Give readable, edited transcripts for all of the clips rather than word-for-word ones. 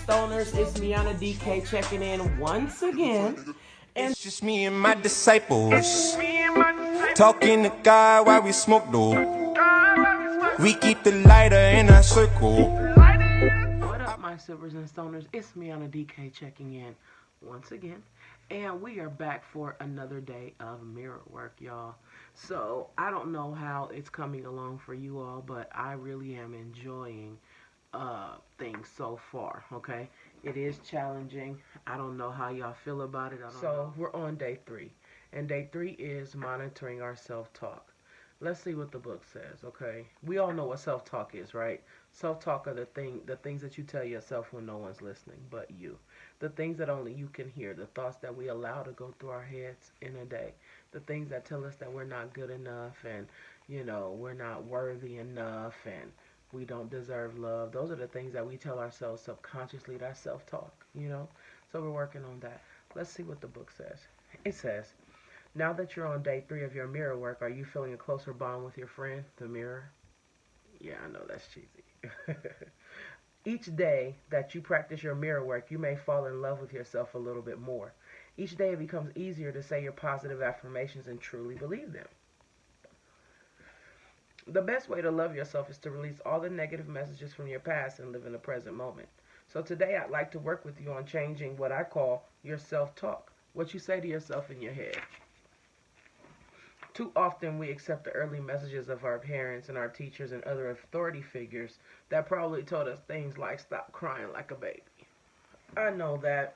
Stoners, it's Miana DK checking in once again. And it's just me and my disciples. Talking to God while we smoke dope. We keep the lighter in our circle. What up, my Silvers and Stoners? It's Miana DK checking in once again. And we are back for another day of mirror work, y'all. So, I don't know how it's coming along for you all, but I really am enjoying things so far, okay? It is challenging. I don't know how y'all feel about it. We're on day 3. And day 3 is monitoring our self-talk. Let's see what the book says, okay? We all know what self-talk is, right? Self-talk are the things that you tell yourself when no one's listening but you. The things that only you can hear, the thoughts that we allow to go through our heads in a day. The things that tell us that we're not good enough and, we're not worthy enough and we don't deserve love. Those are the things that we tell ourselves subconsciously. That's self-talk, So we're working on that. Let's see what the book says. It says, now that you're on day 3 of your mirror work, are you feeling a closer bond with your friend, the mirror? Yeah, I know that's cheesy. Each day that you practice your mirror work, you may fall in love with yourself a little bit more. Each day it becomes easier to say your positive affirmations and truly believe them. The best way to love yourself is to release all the negative messages from your past and live in the present moment. So today I'd like to work with you on changing what I call your self-talk, what you say to yourself in your head. Too often we accept the early messages of our parents and our teachers and other authority figures that probably told us things like stop crying like a baby. I know that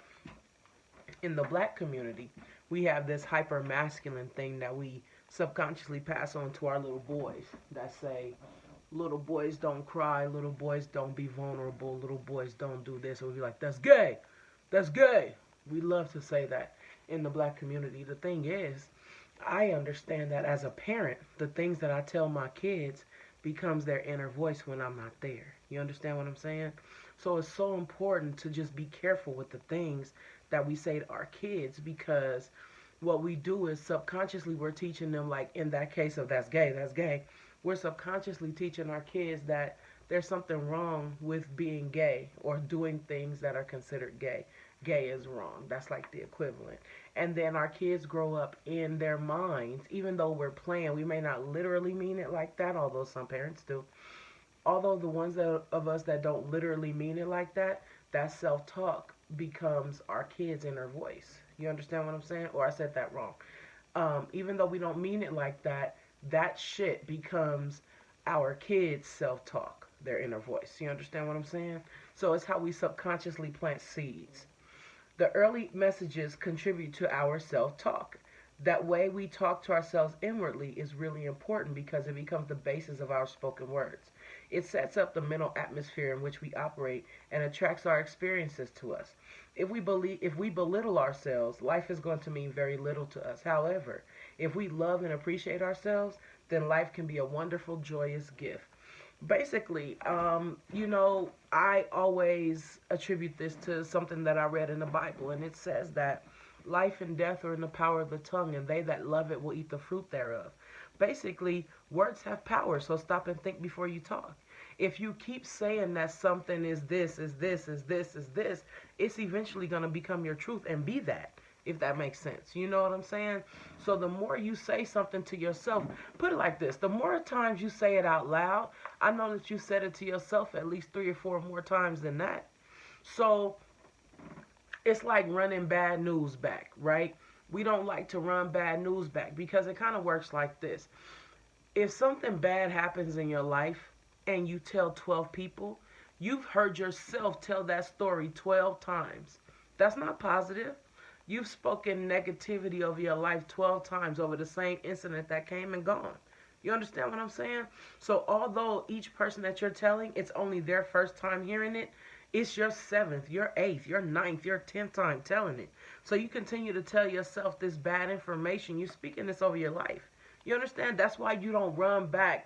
in the black community we have this hyper masculine thing that we subconsciously pass on to our little boys that say, little boys don't cry, little boys don't be vulnerable, little boys don't do this. Or we'll be like, that's gay, that's gay. We love to say that in the black community. The thing is, I understand that as a parent, the things that I tell my kids becomes their inner voice when I'm not there. You understand what I'm saying? So it's so important to just be careful with the things that we say to our kids, because what we do is subconsciously we're teaching them, like in that case of that's gay, we're subconsciously teaching our kids that there's something wrong with being gay or doing things that are considered gay. Gay is wrong. That's like the equivalent. And then our kids grow up in their minds, even though we're playing, we may not literally mean it like that, although some parents do. Although the ones of us that don't literally mean it like that, that self-talk becomes our kids' inner voice. You understand what I'm saying? Or I said that wrong. Even though we don't mean it like that, that shit becomes our kids' self-talk, their inner voice. You understand what I'm saying? So it's how we subconsciously plant seeds. The early messages contribute to our self-talk. That way we talk to ourselves inwardly is really important because it becomes the basis of our spoken words. It sets up the mental atmosphere in which we operate and attracts our experiences to us. If we belittle ourselves, life is going to mean very little to us. However, if we love and appreciate ourselves, then life can be a wonderful, joyous gift. Basically, I always attribute this to something that I read in the Bible, and it says that life and death are in the power of the tongue, and they that love it will eat the fruit thereof. Basically, words have power, so stop and think before you talk. If you keep saying that something is this, is this, is this, is this, it's eventually going to become your truth and be that, if that makes sense. You know what I'm saying? So the more you say something to yourself, put it like this, the more times you say it out loud, I know that you said it to yourself at least 3 or 4 more times than that. So it's like running bad news back, right? We don't like to run bad news back because it kind of works like this. If something bad happens in your life and you tell 12 people, you've heard yourself tell that story 12 times. That's not positive. You've spoken negativity over your life 12 times over the same incident that came and gone. You understand what I'm saying? So although each person that you're telling, it's only their first time hearing it, it's your 7th, your 8th, your 9th, your 10th time telling it. So you continue to tell yourself this bad information. You're speaking this over your life. You understand? That's why you don't run back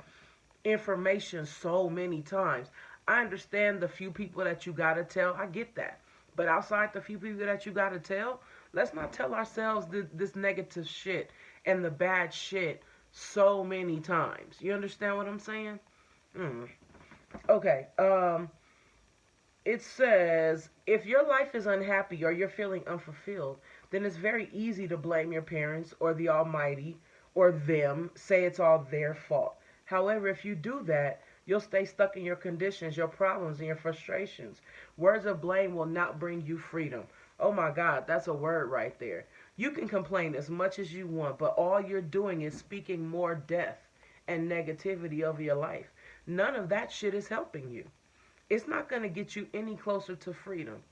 information so many times. I understand the few people that you got to tell. I get that. But outside the few people that you got to tell, let's not tell ourselves this negative shit and the bad shit so many times. You understand what I'm saying? Okay. It says, if your life is unhappy or you're feeling unfulfilled, then it's very easy to blame your parents or the Almighty or them, say it's all their fault. However, if you do that, you'll stay stuck in your conditions, your problems, and your frustrations. Words of blame will not bring you freedom. Oh my God, that's a word right there. You can complain as much as you want, but all you're doing is speaking more death and negativity over your life. None of that shit is helping you. It's not going to get you any closer to freedom.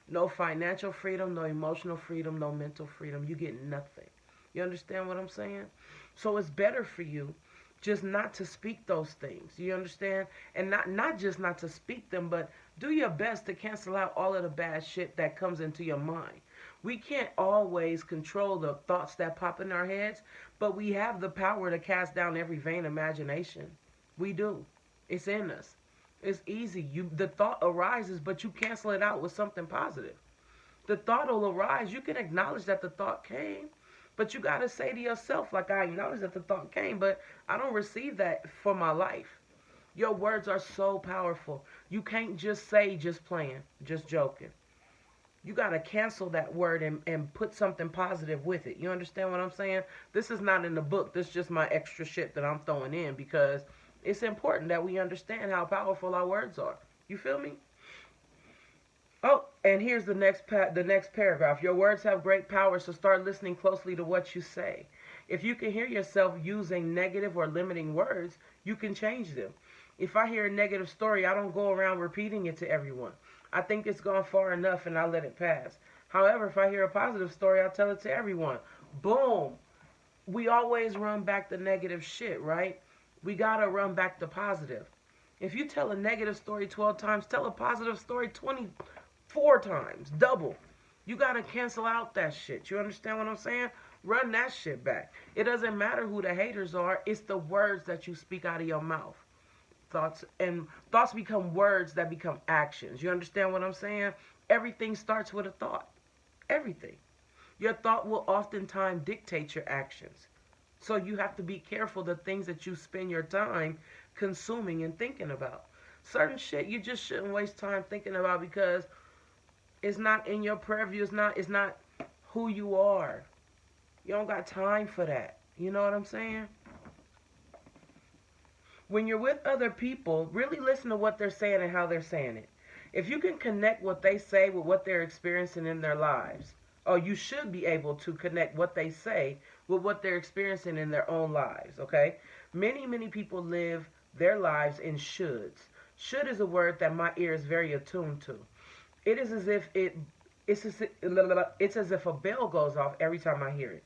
No financial freedom, no emotional freedom, no mental freedom. You get nothing. You understand what I'm saying? So it's better for you just not to speak those things. You understand? And not just not to speak them, but do your best to cancel out all of the bad shit that comes into your mind. We can't always control the thoughts that pop in our heads, but we have the power to cast down every vain imagination. We do. It's in us. It's easy. The thought arises, but you cancel it out with something positive. The thought will arise. You can acknowledge that the thought came, but you got to say to yourself, like, I acknowledge that the thought came, but I don't receive that for my life. Your words are so powerful. You can't just say, just playing, just joking. You got to cancel that word and put something positive with it. You understand what I'm saying? This is not in the book. This is just my extra shit that I'm throwing in because it's important that we understand how powerful our words are. You feel me? Oh, and here's the next paragraph. Your words have great power, so start listening closely to what you say. If you can hear yourself using negative or limiting words, you can change them. If I hear a negative story, I don't go around repeating it to everyone. I think it's gone far enough and I let it pass. However, if I hear a positive story, I'll tell it to everyone. Boom. We always run back the negative shit, right? We gotta run back the positive. If you tell a negative story 12 times, tell a positive story 24 times, double. You gotta cancel out that shit. You understand what I'm saying? Run that shit back. It doesn't matter who the haters are, it's the words that you speak out of your mouth. Thoughts become words that become actions. You understand what I'm saying? Everything starts with a thought. Everything. Your thought will oftentimes dictate your actions. So you have to be careful the things that you spend your time consuming and thinking about. Certain shit you just shouldn't waste time thinking about because it's not in your purview. It's not who you are. You don't got time for that. You know what I'm saying? When you're with other people, really listen to what they're saying and how they're saying it. If you can connect what they say with what they're experiencing in their lives, or you should be able to connect what they say with what they're experiencing in their own lives, okay? Many people live their lives in shoulds. Should is a word that my ear is very attuned to. It is as if it's as if a bell goes off every time I hear it.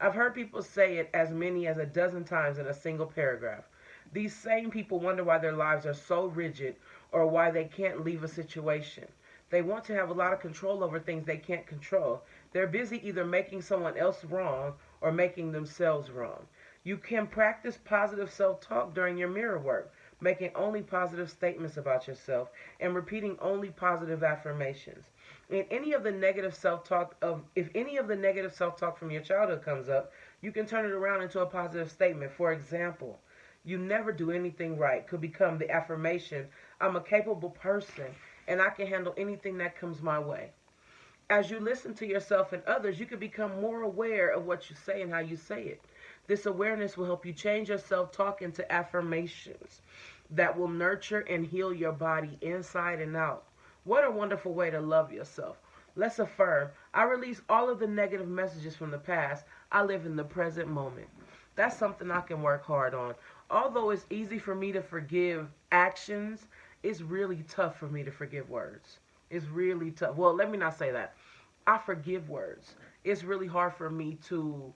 I've heard people say it as many as a dozen times in a single paragraph. These same people wonder why their lives are so rigid or why they can't leave a situation. They want to have a lot of control over things they can't control. They're busy either making someone else wrong or making themselves wrong. You can practice positive self-talk during your mirror work, making only positive statements about yourself and repeating only positive affirmations. If any of the negative self-talk from your childhood comes up, you can turn it around into a positive statement. For example, you never do anything right could become the affirmation, I'm a capable person and I can handle anything that comes my way. As you listen to yourself and others, you can become more aware of what you say and how you say it. This awareness will help you change your self-talk into affirmations that will nurture and heal your body inside and out. What a wonderful way to love yourself. Let's affirm, I release all of the negative messages from the past. I live in the present moment. That's something I can work hard on. Although it's easy for me to forgive actions, it's really tough for me to forgive words. It's really tough. Well, let me not say that. I forgive words. It's really hard for me to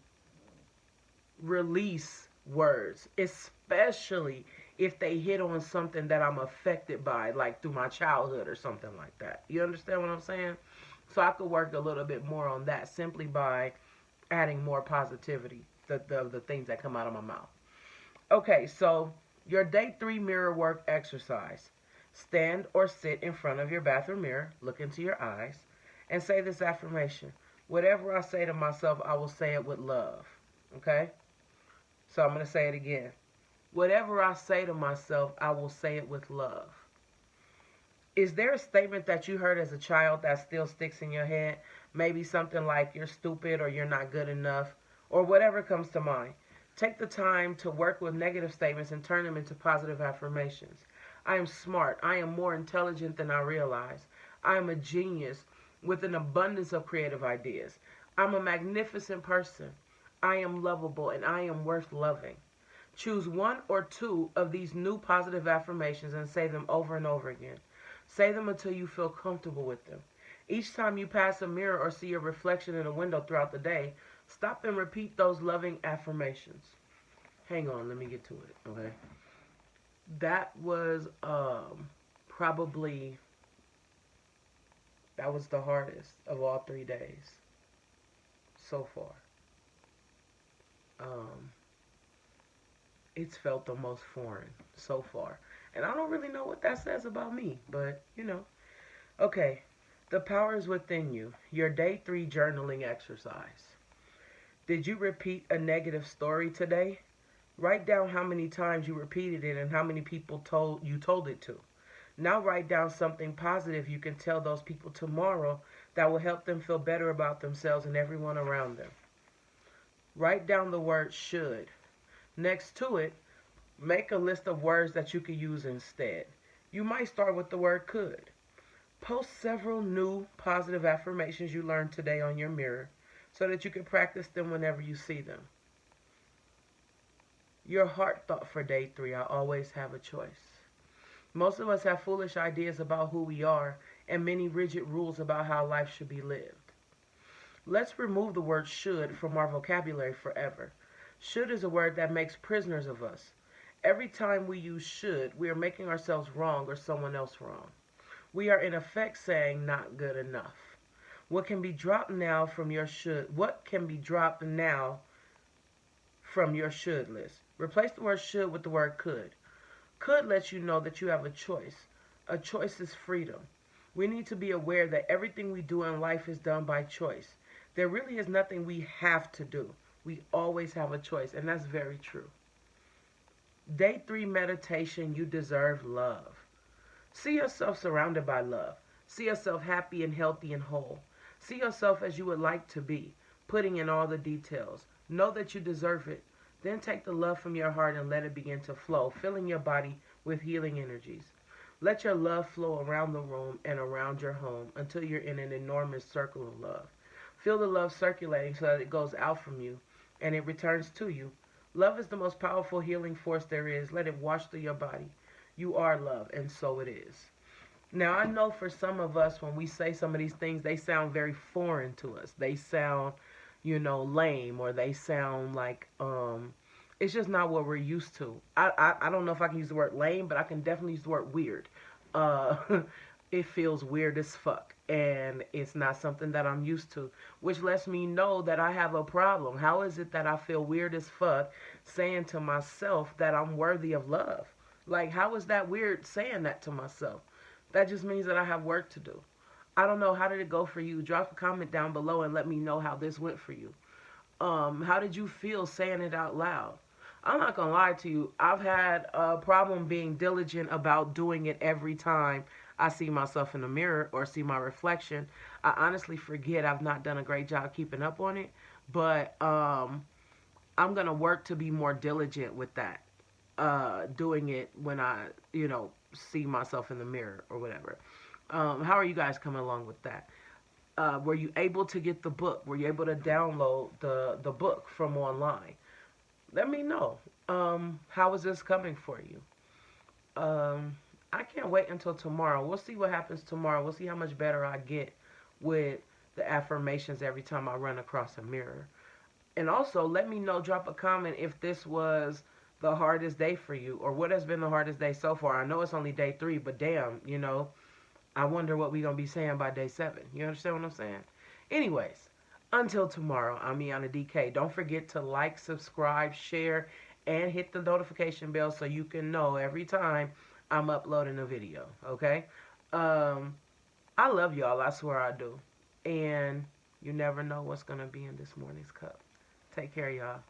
release words, especially if they hit on something that I'm affected by, like through my childhood or something like that. You understand what I'm saying? So I could work a little bit more on that simply by adding more positivity, the things that come out of my mouth. Okay, so your day 3 mirror work exercise. Stand or sit in front of your bathroom mirror, look into your eyes, and say this affirmation. Whatever I say to myself, I will say it with love. Okay? So I'm going to say it again. Whatever I say to myself, I will say it with love. Is there a statement that you heard as a child that still sticks in your head? Maybe something like you're stupid or you're not good enough or whatever comes to mind. Take the time to work with negative statements and turn them into positive affirmations. I am smart. I am more intelligent than I realize. I am a genius with an abundance of creative ideas. I'm a magnificent person. I am lovable and I am worth loving. Choose one or two of these new positive affirmations and say them over and over again. Say them until you feel comfortable with them. Each time you pass a mirror or see a reflection in a window throughout the day, stop and repeat those loving affirmations. Hang on, let me get to it, okay? That was probably that was the hardest of all 3 days so far. Um, it's felt the most foreign so far. And I don't really know what that says about me, but you know. Okay, the power is within you. Your day 3 journaling exercise. Did you repeat a negative story today? Write down how many times you repeated it and how many people told it to. Now write down something positive you can tell those people tomorrow that will help them feel better about themselves and everyone around them. Write down the word should. Next to it, make a list of words that you could use instead. You might start with the word could. Post several new positive affirmations you learned today on your mirror so that you can practice them whenever you see them. Your heart thought for day 3, I always have a choice. Most of us have foolish ideas about who we are and many rigid rules about how life should be lived. Let's remove the word should from our vocabulary forever. Should is a word that makes prisoners of us. Every time we use should, we are making ourselves wrong or someone else wrong. We are in effect saying not good enough. What can be dropped now from your should? What can be dropped now from your should list? Replace the word should with the word could. Could lets you know that you have a choice. A choice is freedom. We need to be aware that everything we do in life is done by choice. There really is nothing we have to do. We always have a choice, and that's very true. Day 3 meditation, you deserve love. See yourself surrounded by love. See yourself happy and healthy and whole. See yourself as you would like to be, putting in all the details. Know that you deserve it. Then take the love from your heart and let it begin to flow, filling your body with healing energies. Let your love flow around the room and around your home until you're in an enormous circle of love. Feel the love circulating so that it goes out from you and it returns to you. Love is the most powerful healing force there is. Let it wash through your body. You are love, and so it is. Now, I know for some of us, when we say some of these things, they sound very foreign to us. They sound, lame, or they sound like, it's just not what we're used to. I don't know if I can use the word lame, but I can definitely use the word weird. It feels weird as fuck, and it's not something that I'm used to, which lets me know that I have a problem. How is it that I feel weird as fuck saying to myself that I'm worthy of love? Like, how is that weird saying that to myself? That just means that I have work to do. I don't know. How did it go for you? Drop a comment down below and let me know how this went for you. How did you feel saying it out loud? I'm not going to lie to you. I've had a problem being diligent about doing it every time I see myself in the mirror or see my reflection. I honestly forget. I've not done a great job keeping up on it. But I'm going to work to be more diligent with that. Doing it when I, see myself in the mirror or whatever. How are you guys coming along with that? Were you able to get the book? Were you able to download the book from online? Let me know. How is this coming for you? I can't wait until tomorrow. We'll see what happens tomorrow. We'll see how much better I get with the affirmations every time I run across a mirror. And also, let me know, drop a comment if this was the hardest day for you, or what has been the hardest day so far. I know it's only day 3, but damn, I wonder what we're going to be saying by day 7. You understand what I'm saying? Anyways, until tomorrow, I'm Iana DK. Don't forget to like, subscribe, share, and hit the notification bell so you can know every time I'm uploading a video, okay? I love y'all, I swear I do. And you never know what's going to be in this morning's cup. Take care, y'all.